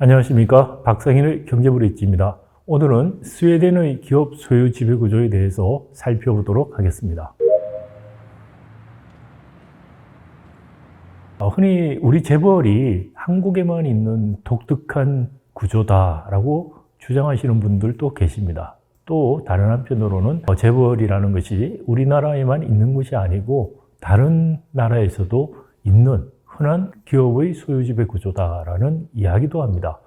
안녕하십니까. 박상인의 경제브릿지입니다. 오늘은 스웨덴의 기업 소유 지배 구조에 대해서 살펴보도록 하겠습니다. 흔히 우리 재벌이 한국에만 있는 독특한 구조다라고 주장하시는 분들도 계십니다. 또 다른 한편으로는 재벌이라는 것이 우리나라에만 있는 것이 아니고 다른 나라에서도 있는 흔한 기업의 소유지배 구조다라는 이야기도 합니다.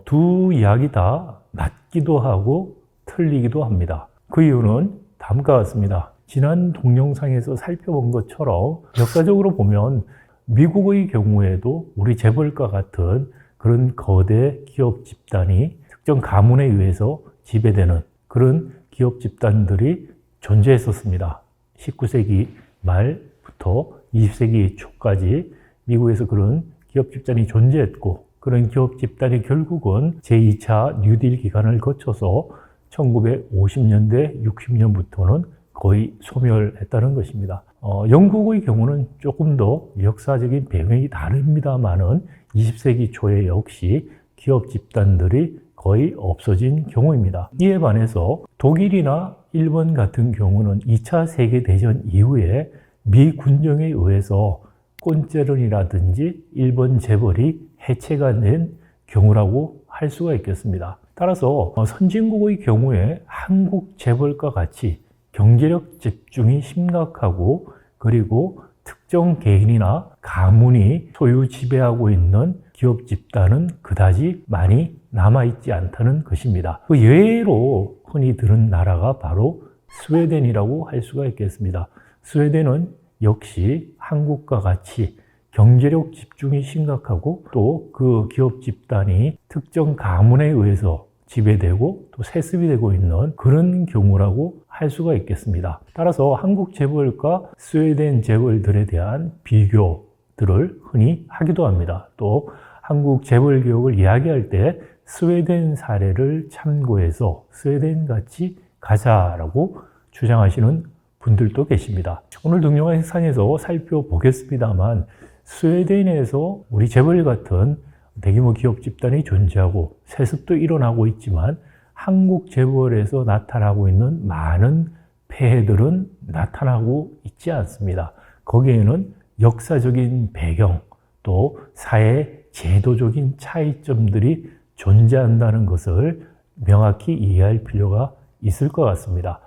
두 이야기 다 맞기도 하고 틀리기도 합니다. 그 이유는 다음과 같습니다. 지난 동영상에서 살펴본 것처럼 역사적으로 보면 미국의 경우에도 우리 재벌과 같은 그런 거대 기업 집단이 특정 가문에 의해서 지배되는 그런 기업 집단들이 존재했었습니다. 19세기 말부터 20세기 초까지 미국에서 그런 기업 집단이 존재했고, 그런 기업 집단이 결국은 제2차 뉴딜 기간을 거쳐서 1950년대, 60년부터는 거의 소멸했다는 것입니다. 영국의 경우는 조금 더 역사적인 배경이 다릅니다만은 20세기 초에 역시 기업 집단들이 거의 없어진 경우입니다. 이에 반해서 독일이나 일본 같은 경우는 2차 세계대전 이후에 미 군정에 의해서 꼰제론이라든지 일본 재벌이 해체가 된 경우라고 할 수가 있겠습니다. 따라서 선진국의 경우에 한국 재벌과 같이 경제력 집중이 심각하고, 그리고 특정 개인이나 가문이 소유 지배하고 있는 기업 집단은 그다지 많이 남아있지 않다는 것입니다. 그 예외로 흔히 들은 나라가 바로 스웨덴이라고 할 수가 있겠습니다. 스웨덴은 역시 한국과 같이 경제력 집중이 심각하고, 또 그 기업 집단이 특정 가문에 의해서 지배되고 또 세습이 되고 있는 그런 경우라고 할 수가 있겠습니다. 따라서 한국 재벌과 스웨덴 재벌들에 대한 비교들을 흔히 하기도 합니다. 또 한국 재벌 개혁을 이야기할 때 스웨덴 사례를 참고해서 스웨덴 같이 가자라고 주장하시는 분들도 계십니다. 오늘 동영상에서 살펴보겠습니다만, 스웨덴에서 우리 재벌 같은 대규모 기업 집단이 존재하고 세습도 일어나고 있지만, 한국 재벌에서 나타나고 있는 많은 폐해들은 나타나고 있지 않습니다. 거기에는 역사적인 배경, 또 사회 제도적인 차이점들이 존재한다는 것을 명확히 이해할 필요가 있을 것 같습니다.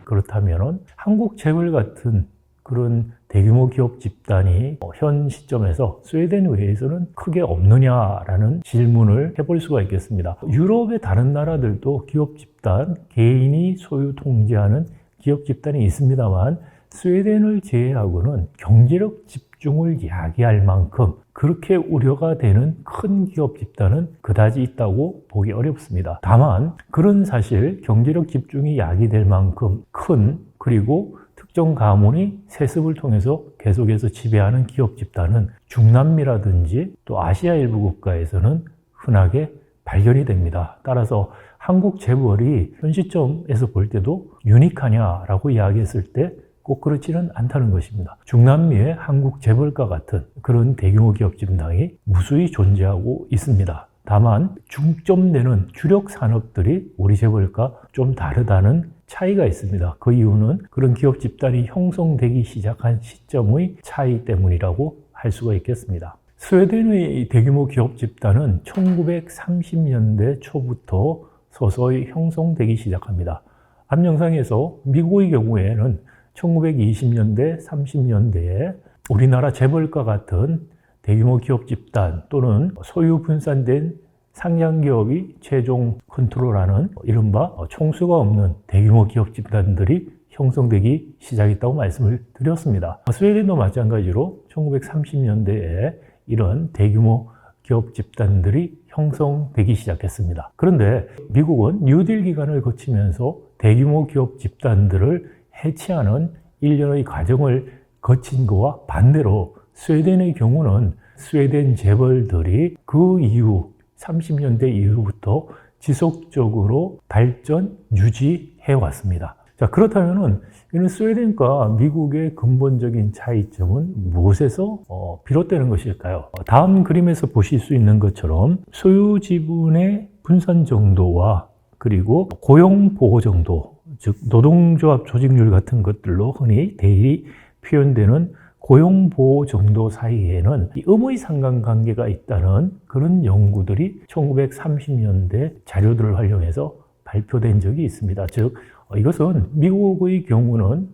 그렇다면 한국 재벌 같은 그런 대규모 기업 집단이 현 시점에서 스웨덴 외에서는 크게 없느냐라는 질문을 해볼 수가 있겠습니다. 유럽의 다른 나라들도 기업 집단, 개인이 소유 통제하는 기업 집단이 있습니다만, 스웨덴을 제외하고는 경제력 집중을 이야기할 만큼 그렇게 우려가 되는 큰 기업 집단은 그다지 있다고 보기 어렵습니다. 다만 그런 사실, 경제력 집중이 야기될 만큼 큰, 그리고 특정 가문이 세습을 통해서 계속해서 지배하는 기업 집단은 중남미라든지 또 아시아 일부 국가에서는 흔하게 발견이 됩니다. 따라서 한국 재벌이 현 시점에서 볼 때도 유니크하냐라고 이야기했을 때 꼭 그렇지는 않다는 것입니다. 중남미의 한국 재벌과 같은 그런 대규모 기업 집단이 무수히 존재하고 있습니다. 다만 중점되는 주력 산업들이 우리 재벌과 좀 다르다는 차이가 있습니다. 그 이유는 그런 기업 집단이 형성되기 시작한 시점의 차이 때문이라고 할 수가 있겠습니다. 스웨덴의 대규모 기업 집단은 1930년대 초부터 서서히 형성되기 시작합니다. 앞 영상에서 미국의 경우에는 1920년대, 30년대에 우리나라 재벌과 같은 대규모 기업 집단 또는 소유 분산된 상장 기업이 최종 컨트롤하는 이른바 총수가 없는 대규모 기업 집단들이 형성되기 시작했다고 말씀을 드렸습니다. 스웨덴도 마찬가지로 1930년대에 이런 대규모 기업 집단들이 형성되기 시작했습니다. 그런데 미국은 뉴딜 기간을 거치면서 대규모 기업 집단들을 해체하는 일련의 과정을 거친 것과 반대로 스웨덴의 경우는 스웨덴 재벌들이 그 이후 30년대 이후부터 지속적으로 발전, 유지해 왔습니다. 자, 그렇다면은 이는 스웨덴과 미국의 근본적인 차이점은 무엇에서 비롯되는 것일까요? 다음 그림에서 보실 수 있는 것처럼 소유 지분의 분산 정도와 그리고 고용 보호 정도, 즉 노동조합 조직률 같은 것들로 흔히 대리 표현되는 고용 보호 정도 사이에는 음의 상관관계가 있다는 그런 연구들이 1930년대 자료들을 활용해서 발표된 적이 있습니다. 즉 이것은 미국의 경우는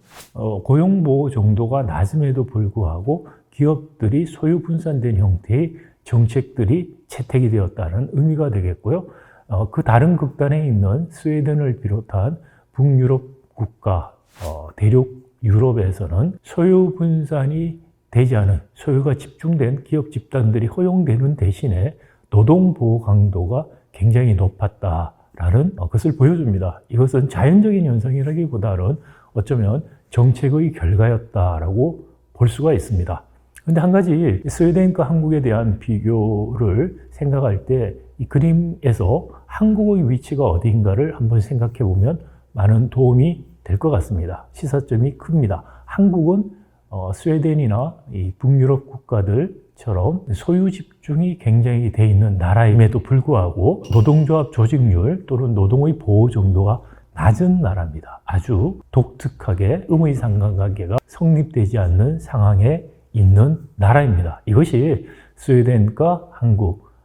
고용보호 정도가 낮음에도 불구하고 기업들이 소유 분산된 형태의 정책들이 채택이 되었다는 의미가 되겠고요. 그 다른 극단에 있는 스웨덴을 비롯한 북유럽 국가, 대륙 유럽에서는 소유 분산이 되지 않은 소유가 집중된 기업 집단들이 허용되는 대신에 노동보호 강도가 굉장히 높았다라는 것을 보여줍니다. 이것은 자연적인 현상이라기보다는 어쩌면 정책의 결과였다라고 볼 수가 있습니다. 그런데 한 가지 스웨덴과 한국에 대한 비교를 생각할 때 이 그림에서 한국의 위치가 어디인가를 한번 생각해 보면 많은 도움이 될 것 같습니다. 시사점이 큽니다. 한국은 스웨덴이나 이 북유럽 국가들처럼 소유 집중이 굉장히 돼 있는 나라임에도 불구하고 노동조합 조직률 또는 노동의 보호 정도가 낮은 나라입니다. 아주 독특하게 음의 상관관계가 성립되지 않는 상황에 있는 나라입니다. 이것이 스웨덴과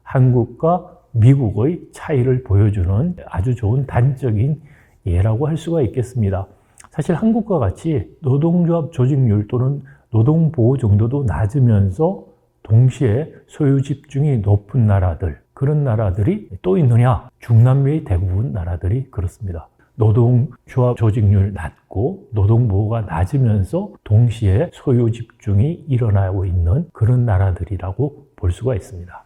한국과 미국의 차이를 보여주는 아주 좋은 단적인 예라고 할 수가 있겠습니다. 사실 한국과 같이 노동조합 조직률 또는 노동보호 정도도 낮으면서 동시에 소유 집중이 높은 나라들, 그런 나라들이 또 있느냐? 중남미의 대부분 나라들이 그렇습니다. 노동조합 조직률 낮고 노동보호가 낮으면서 동시에 소유 집중이 일어나고 있는 그런 나라들이라고 볼 수가 있습니다.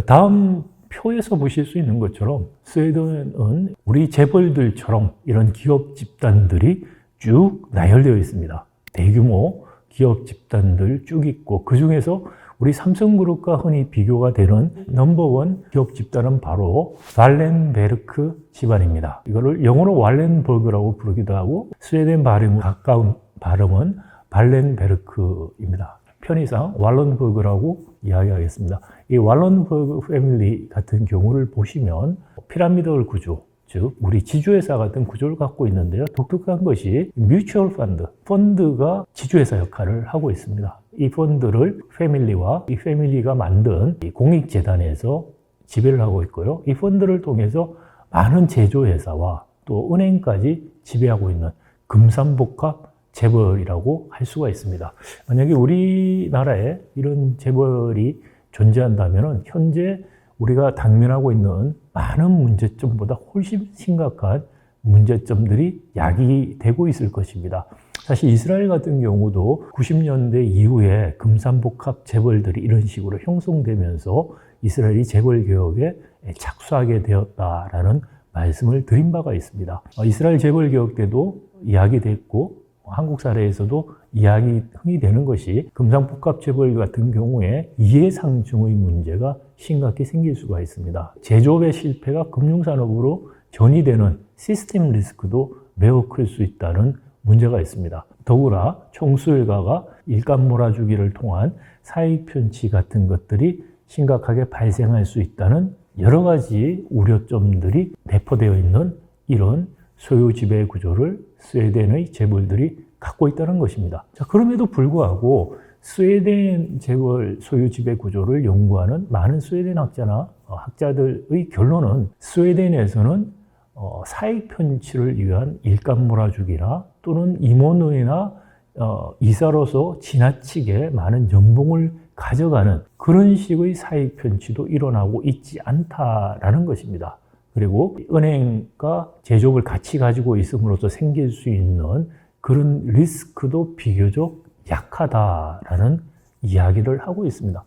다음 표에서 보실 수 있는 것처럼 스웨덴은 우리 재벌들처럼 이런 기업 집단들이 쭉 나열되어 있습니다. 대규모 기업 집단들 쭉 있고 그 중에서 우리 삼성그룹과 흔히 비교가 되는 넘버원 기업 집단은 바로 발렌베르크 집안입니다. 이거를 영어로 왈렌버그라고 부르기도 하고 스웨덴 발음에 가까운 발음은 발렌베르크입니다. 편의상 왈런버그라고 이야기하겠습니다. 이 왈런버그 패밀리 같은 경우를 보시면 피라미드 구조, 즉 우리 지주회사 같은 구조를 갖고 있는데요. 독특한 것이 뮤추얼 펀드가 지주회사 역할을 하고 있습니다. 이 펀드를 패밀리와 이 패밀리가 만든 이 공익재단에서 지배를 하고 있고요. 이 펀드를 통해서 많은 제조회사와 또 은행까지 지배하고 있는 금산복합 재벌이라고 할 수가 있습니다. 만약에 우리나라에 이런 재벌이 존재한다면 현재 우리가 당면하고 있는 많은 문제점보다 훨씬 심각한 문제점들이 야기되고 있을 것입니다. 사실 이스라엘 같은 경우도 90년대 이후에 금산복합 재벌들이 이런 식으로 형성되면서 이스라엘이 재벌 개혁에 착수하게 되었다라는 말씀을 드린 바가 있습니다. 이스라엘 재벌 개혁 때도 이야기됐고 한국 사례에서도 이야기 흔히 되는 것이 금산복합 재벌 같은 경우에 이해상증의 문제가 심각히 생길 수가 있습니다. 제조업의 실패가 금융산업으로 전이되는 시스템 리스크도 매우 클 수 있다는 문제가 있습니다. 더구나 총수일가가 일감 몰아주기를 통한 사익 편취 같은 것들이 심각하게 발생할 수 있다는 여러 가지 우려점들이 내포되어 있는 이런 소유 지배 구조를 스웨덴의 재벌들이 갖고 있다는 것입니다. 자, 그럼에도 불구하고 스웨덴 재벌 소유 지배 구조를 연구하는 많은 스웨덴 학자나 학자들의 결론은 스웨덴에서는 사익 편취를 위한 일감 몰아주기나 또는 임원회나 이사로서 지나치게 많은 연봉을 가져가는 그런 식의 사익 편취도 일어나고 있지 않다라는 것입니다. 그리고 은행과 제조업을 같이 가지고 있음으로써 생길 수 있는 그런 리스크도 비교적 약하다라는 이야기를 하고 있습니다.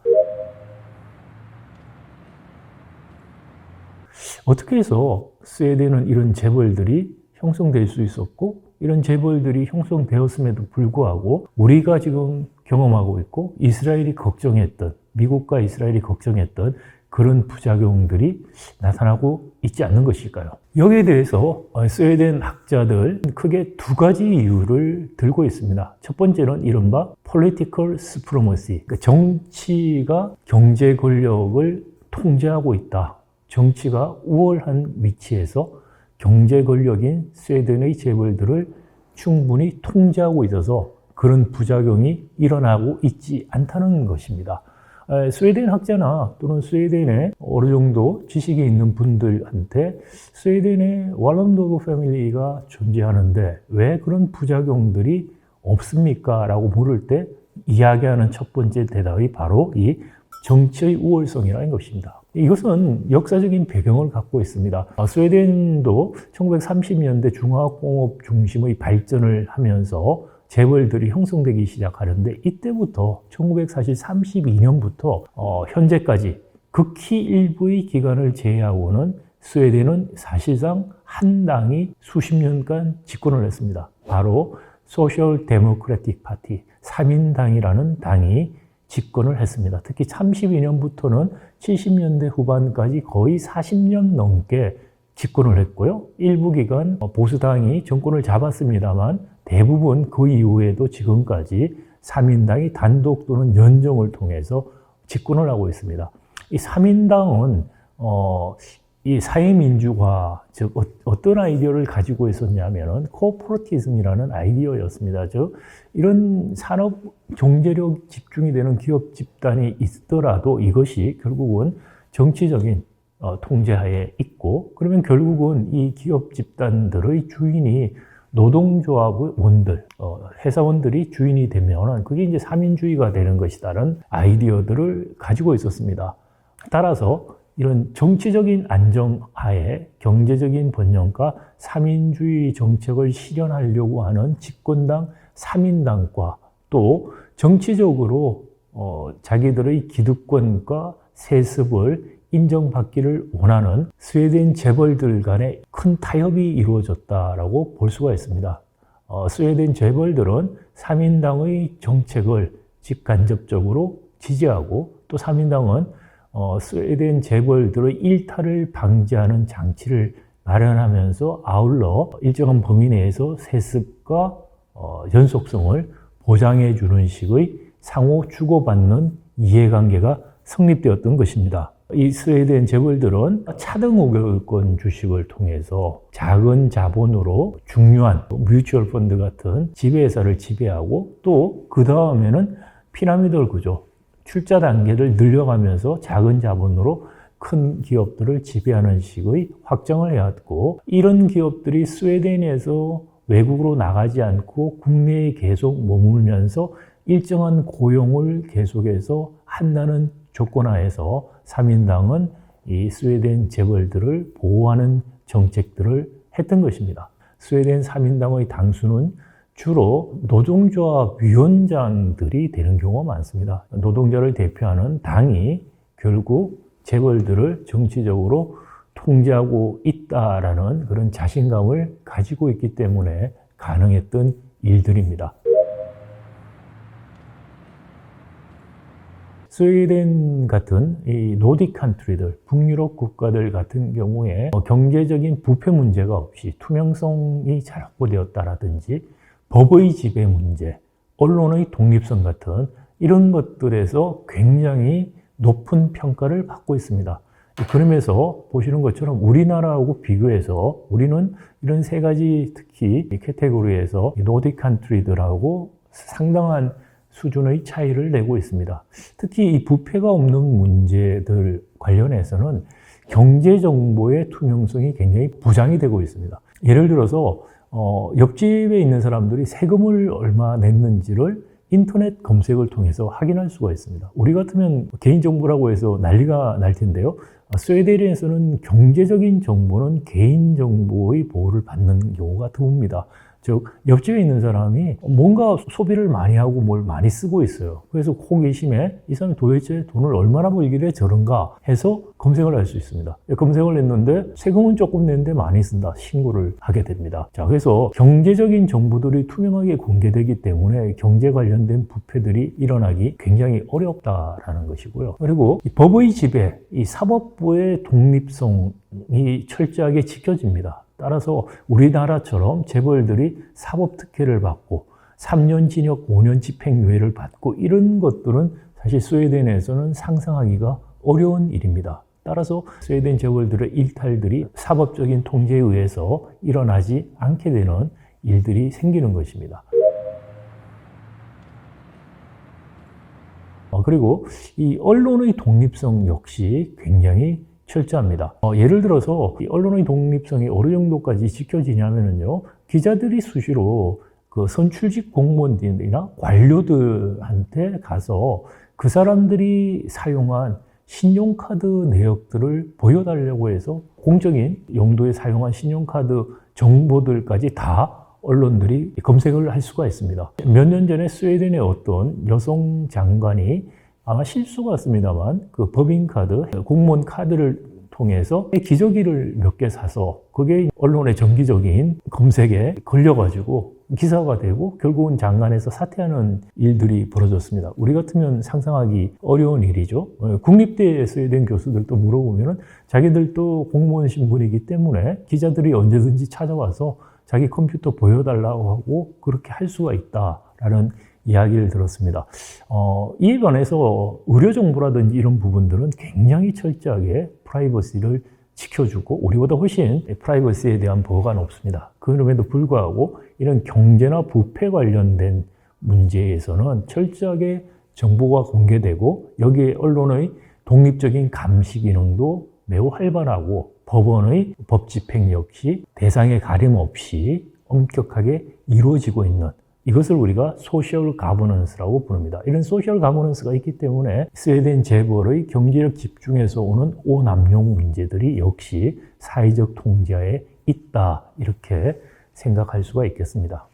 어떻게 해서 스웨덴은 이런 재벌들이 형성될 수 있었고 이런 재벌들이 형성되었음에도 불구하고 우리가 지금 경험하고 있고 이스라엘이 걱정했던 미국과 이스라엘이 걱정했던 그런 부작용들이 나타나고 있지 않는 것일까요? 여기에 대해서 스웨덴 학자들 크게 두 가지 이유를 들고 있습니다. 첫 번째는 이른바 political supremacy, 그러니까 정치가 경제 권력을 통제하고 있다. 정치가 우월한 위치에서 경제 권력인 스웨덴의 재벌들을 충분히 통제하고 있어서 그런 부작용이 일어나고 있지 않다는 것입니다. 스웨덴 학자나 또는 스웨덴에 어느 정도 지식이 있는 분들한테 스웨덴에 왈런도그 패밀리가 존재하는데 왜 그런 부작용들이 없습니까? 라고 물을 때 이야기하는 첫 번째 대답이 바로 이 정치의 우월성이라는 것입니다. 이것은 역사적인 배경을 갖고 있습니다. 스웨덴도 1930년대 중화공업 중심의 발전을 하면서 재벌들이 형성되기 시작하는데 이때부터 1932년부터 현재까지 극히 일부의 기간을 제외하고는 스웨덴은 사실상 한 당이 수십 년간 집권을 했습니다. 바로 소셜 데모크래틱 파티, 3인당이라는 당이 집권을 했습니다. 특히 32년부터는 70년대 후반까지 거의 40년 넘게 집권을 했고요. 일부 기간 보수당이 정권을 잡았습니다만 대부분 그 이후에도 지금까지 3인당이 단독 또는 연정을 통해서 집권을 하고 있습니다. 이 3인당은 이 사회민주화, 즉 어떤 아이디어를 가지고 있었냐면은 코퍼레티즘이라는 아이디어였습니다. 즉 이런 산업 경제력 집중이 되는 기업 집단이 있더라도 이것이 결국은 정치적인 통제하에 있고, 그러면 결국은 이 기업 집단들의 주인이 노동조합원들, 회사원들이 주인이 되면 그게 이제 삼인주의가 되는 것이다라는 아이디어들을 가지고 있었습니다. 따라서 이런 정치적인 안정하에 경제적인 번영과 삼인주의 정책을 실현하려고 하는 집권당 3인당과 또 정치적으로 자기들의 기득권과 세습을 인정받기를 원하는 스웨덴 재벌들 간의 큰 타협이 이루어졌다라고 볼 수가 있습니다. 스웨덴 재벌들은 3인당의 정책을 직간접적으로 지지하고 또 3인당은 스웨덴 재벌들의 일탈을 방지하는 장치를 마련하면서 아울러 일정한 범위 내에서 세습과 연속성을 보장해 주는 식의 상호 주고받는 이해관계가 성립되었던 것입니다. 이 스웨덴 재벌들은 차등 5개월권 주식을 통해서 작은 자본으로 중요한 뮤추얼 펀드 같은 지배회사를 지배하고 또 그 다음에는 피라미드 구조, 출자 단계를 늘려가면서 작은 자본으로 큰 기업들을 지배하는 식의 확장을 해왔고, 이런 기업들이 스웨덴에서 외국으로 나가지 않고 국내에 계속 머물면서 일정한 고용을 계속해서 한다는 조건하에서 3인당은 이 스웨덴 재벌들을 보호하는 정책들을 했던 것입니다. 스웨덴 3인당의 당수는 주로 노동조합 위원장들이 되는 경우가 많습니다. 노동자를 대표하는 당이 결국 재벌들을 정치적으로 통제하고 있다라는 그런 자신감을 가지고 있기 때문에 가능했던 일들입니다. 스웨덴 같은 이 노딕 컨트리들, 북유럽 국가들 같은 경우에 경제적인 부패 문제가 없이 투명성이 잘 확보되었다라든지 법의 지배 문제, 언론의 독립성 같은 이런 것들에서 굉장히 높은 평가를 받고 있습니다. 그러면서 보시는 것처럼 우리나라하고 비교해서 우리는 이런 세 가지 특히 이 캐테고리에서 노딕 컨트리들하고 상당한 수준의 차이를 내고 있습니다. 특히 이 부패가 없는 문제들 관련해서는 경제정보의 투명성이 굉장히 부장이 되고 있습니다. 예를 들어서 옆집에 있는 사람들이 세금을 얼마 냈는지를 인터넷 검색을 통해서 확인할 수가 있습니다. 우리 같으면 개인정보라고 해서 난리가 날 텐데요. 스웨덴에서는 경제적인 정보는 개인정보의 보호를 받는 경우가 드뭅니다. 즉 옆집에 있는 사람이 뭔가 소비를 많이 하고 뭘 많이 쓰고 있어요. 그래서 호기심에 이 사람이 도대체 돈을 얼마나 벌길래 저런가 해서 검색을 할 수 있습니다. 검색을 했는데 세금은 조금 내는데 많이 쓴다. 신고를 하게 됩니다. 자, 그래서 경제적인 정보들이 투명하게 공개되기 때문에 경제 관련된 부패들이 일어나기 굉장히 어렵다라는 것이고요. 그리고 이 법의 지배, 이 사법부의 독립성이 철저하게 지켜집니다. 따라서 우리나라처럼 재벌들이 사법특혜를 받고 3년 징역, 5년 집행유예를 받고 이런 것들은 사실 스웨덴에서는 상상하기가 어려운 일입니다. 따라서 스웨덴 재벌들의 일탈들이 사법적인 통제에 의해서 일어나지 않게 되는 일들이 생기는 것입니다. 그리고 이 언론의 독립성 역시 굉장히 철저합니다. 예를 들어서 이 언론의 독립성이 어느 정도까지 지켜지냐면요, 기자들이 수시로 그 선출직 공무원들이나 관료들한테 가서 그 사람들이 사용한 신용카드 내역들을 보여달라고 해서 공적인 용도에 사용한 신용카드 정보들까지 다 언론들이 검색을 할 수가 있습니다. 몇 년 전에 스웨덴의 어떤 여성 장관이 아마 실수 같습니다만 그 법인카드, 공무원 카드를 통해서 기저귀를 몇 개 사서 그게 언론의 정기적인 검색에 걸려가지고 기사가 되고 결국은 장관에서 사퇴하는 일들이 벌어졌습니다. 우리 같으면 상상하기 어려운 일이죠. 국립대에 스웨덴 교수들도 물어보면 자기들도 공무원 신분이기 때문에 기자들이 언제든지 찾아와서 자기 컴퓨터 보여달라고 하고 그렇게 할 수가 있다라는 이야기를 들었습니다. 이에 관해서 의료 정보라든지 이런 부분들은 굉장히 철저하게 프라이버시를 지켜주고 우리보다 훨씬 프라이버시에 대한 보호가 높습니다. 그럼에도 불구하고 이런 경제나 부패 관련된 문제에서는 철저하게 정보가 공개되고 여기에 언론의 독립적인 감시 기능도 매우 활발하고 법원의 법 집행 역시 대상의 가림 없이 엄격하게 이루어지고 있는 이것을 우리가 소셜 가버넌스라고 부릅니다. 이런 소셜 가버넌스가 있기 때문에 스웨덴 재벌의 경제력 집중에서 오는 오남용 문제들이 역시 사회적 통제하에 있다 이렇게 생각할 수가 있겠습니다.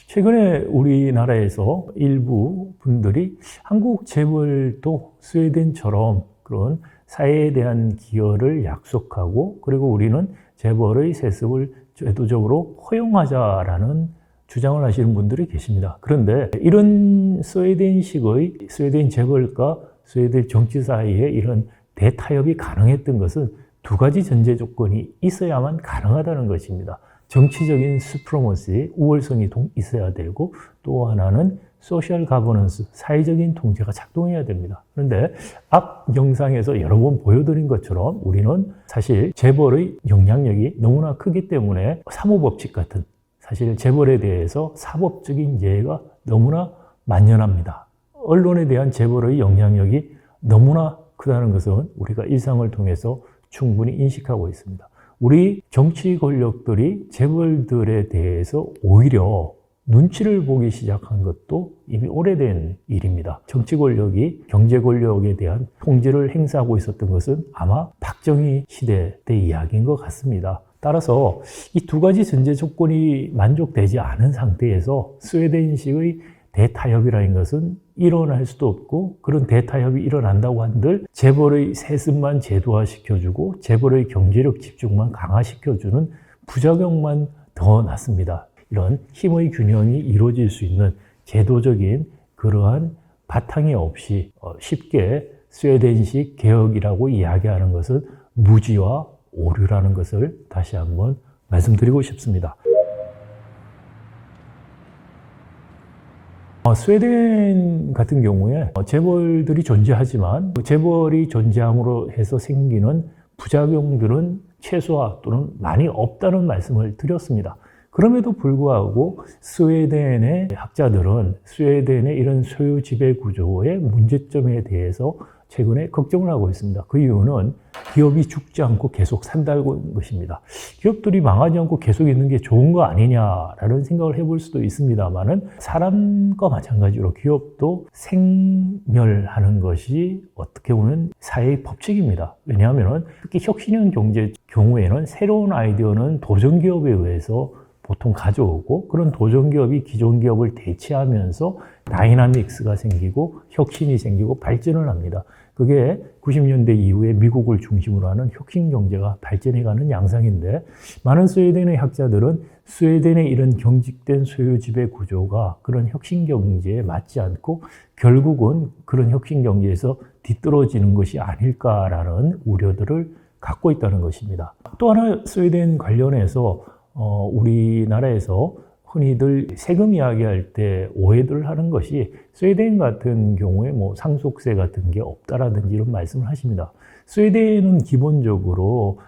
최근에 우리나라에서 일부 분들이 한국 재벌도 스웨덴처럼 그런 사회에 대한 기여를 약속하고 그리고 우리는 재벌의 세습을 제도적으로 허용하자라는 주장을 하시는 분들이 계십니다. 그런데 이런 스웨덴식의 스웨덴 재벌과 스웨덴 정치 사이에 이런 대타협이 가능했던 것은 두 가지 전제 조건이 있어야만 가능하다는 것입니다. 정치적인 스프로머시, 우월성이 있어야 되고 또 하나는 소셜 가버넌스, 사회적인 통제가 작동해야 됩니다. 그런데 앞 영상에서 여러 번 보여드린 것처럼 우리는 사실 재벌의 영향력이 너무나 크기 때문에 사모법칙 같은 사실 재벌에 대해서 사법적인 예가 너무나 만연합니다. 언론에 대한 재벌의 영향력이 너무나 크다는 것은 우리가 일상을 통해서 충분히 인식하고 있습니다. 우리 정치 권력들이 재벌들에 대해서 오히려 눈치를 보기 시작한 것도 이미 오래된 일입니다. 정치 권력이 경제 권력에 대한 통제를 행사하고 있었던 것은 아마 박정희 시대 때 이야기인 것 같습니다. 따라서 이 두 가지 전제 조건이 만족되지 않은 상태에서 스웨덴식의 대타협이라는 것은 일어날 수도 없고 그런 대타협이 일어난다고 한들 재벌의 세습만 제도화시켜주고 재벌의 경제력 집중만 강화시켜주는 부작용만 더 났습니다. 이런 힘의 균형이 이루어질 수 있는 제도적인 그러한 바탕이 없이 쉽게 스웨덴식 개혁이라고 이야기하는 것은 무지와 오류라는 것을 다시 한번 말씀드리고 싶습니다. 스웨덴 같은 경우에 재벌들이 존재하지만 재벌이 존재함으로 해서 생기는 부작용들은 최소화 또는 많이 없다는 말씀을 드렸습니다. 그럼에도 불구하고 스웨덴의 학자들은 스웨덴의 이런 소유 지배 구조의 문제점에 대해서 최근에 걱정을 하고 있습니다. 그 이유는 기업이 죽지 않고 계속 산다는 것입니다. 기업들이 망하지 않고 계속 있는 게 좋은 거 아니냐라는 생각을 해볼 수도 있습니다만은 사람과 마찬가지로 기업도 생멸하는 것이 어떻게 보면 사회의 법칙입니다. 왜냐하면 특히 혁신형 경제 경우에는 새로운 아이디어는 도전 기업에 의해서 보통 가져오고 그런 도전 기업이 기존 기업을 대체하면서 다이나믹스가 생기고 혁신이 생기고 발전을 합니다. 그게 90년대 이후에 미국을 중심으로 하는 혁신 경제가 발전해가는 양상인데 많은 스웨덴의 학자들은 스웨덴의 이런 경직된 소유 지배 구조가 그런 혁신 경제에 맞지 않고 결국은 그런 혁신 경제에서 뒤떨어지는 것이 아닐까라는 우려들을 갖고 있다는 것입니다. 또 하나 스웨덴 관련해서 우리나라에서 흔히들 세금 이야기할 때 오해들 하는 것이 스웨덴 같은 경우에 뭐 상속세 같은 게 없다라든지 이런 말씀을 하십니다. 스웨덴은 기본적으로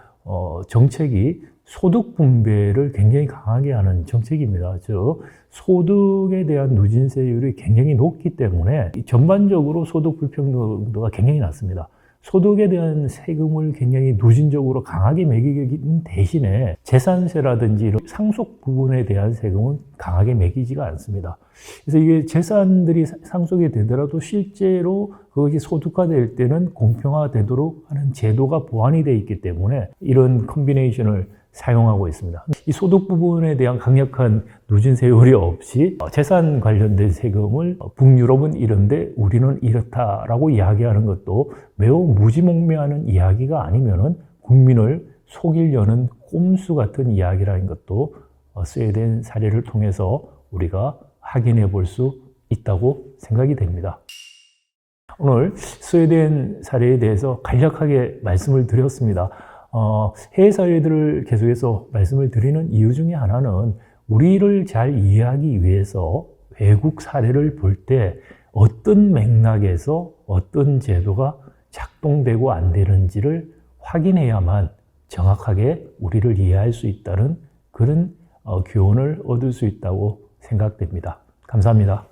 정책이 소득 분배를 굉장히 강하게 하는 정책입니다. 즉 소득에 대한 누진세율이 굉장히 높기 때문에 전반적으로 소득 불평등도가 굉장히 낮습니다. 소득에 대한 세금을 굉장히 누진적으로 강하게 매기는 대신에 재산세라든지 이런 상속 부분에 대한 세금은 강하게 매기지가 않습니다. 그래서 이게 재산들이 상속이 되더라도 실제로 그것이 소득화될 때는 공평화되도록 하는 제도가 보완이 되어 있기 때문에 이런 컨비네이션을 사용하고 있습니다. 이 소득 부분에 대한 강력한 누진세율이 없이 재산 관련된 세금을 북유럽은 이런데 우리는 이렇다라고 이야기하는 것도 매우 무지몽매하는 이야기가 아니면은 국민을 속이려는 꼼수 같은 이야기라는 것도 스웨덴 사례를 통해서 우리가 확인해 볼 수 있다고 생각이 됩니다. 오늘 스웨덴 사례에 대해서 간략하게 말씀을 드렸습니다. 해외 사례들을 계속해서 말씀을 드리는 이유 중에 하나는 우리를 잘 이해하기 위해서 외국 사례를 볼 때 어떤 맥락에서 어떤 제도가 작동되고 안 되는지를 확인해야만 정확하게 우리를 이해할 수 있다는 그런 교훈을 얻을 수 있다고 생각됩니다. 감사합니다.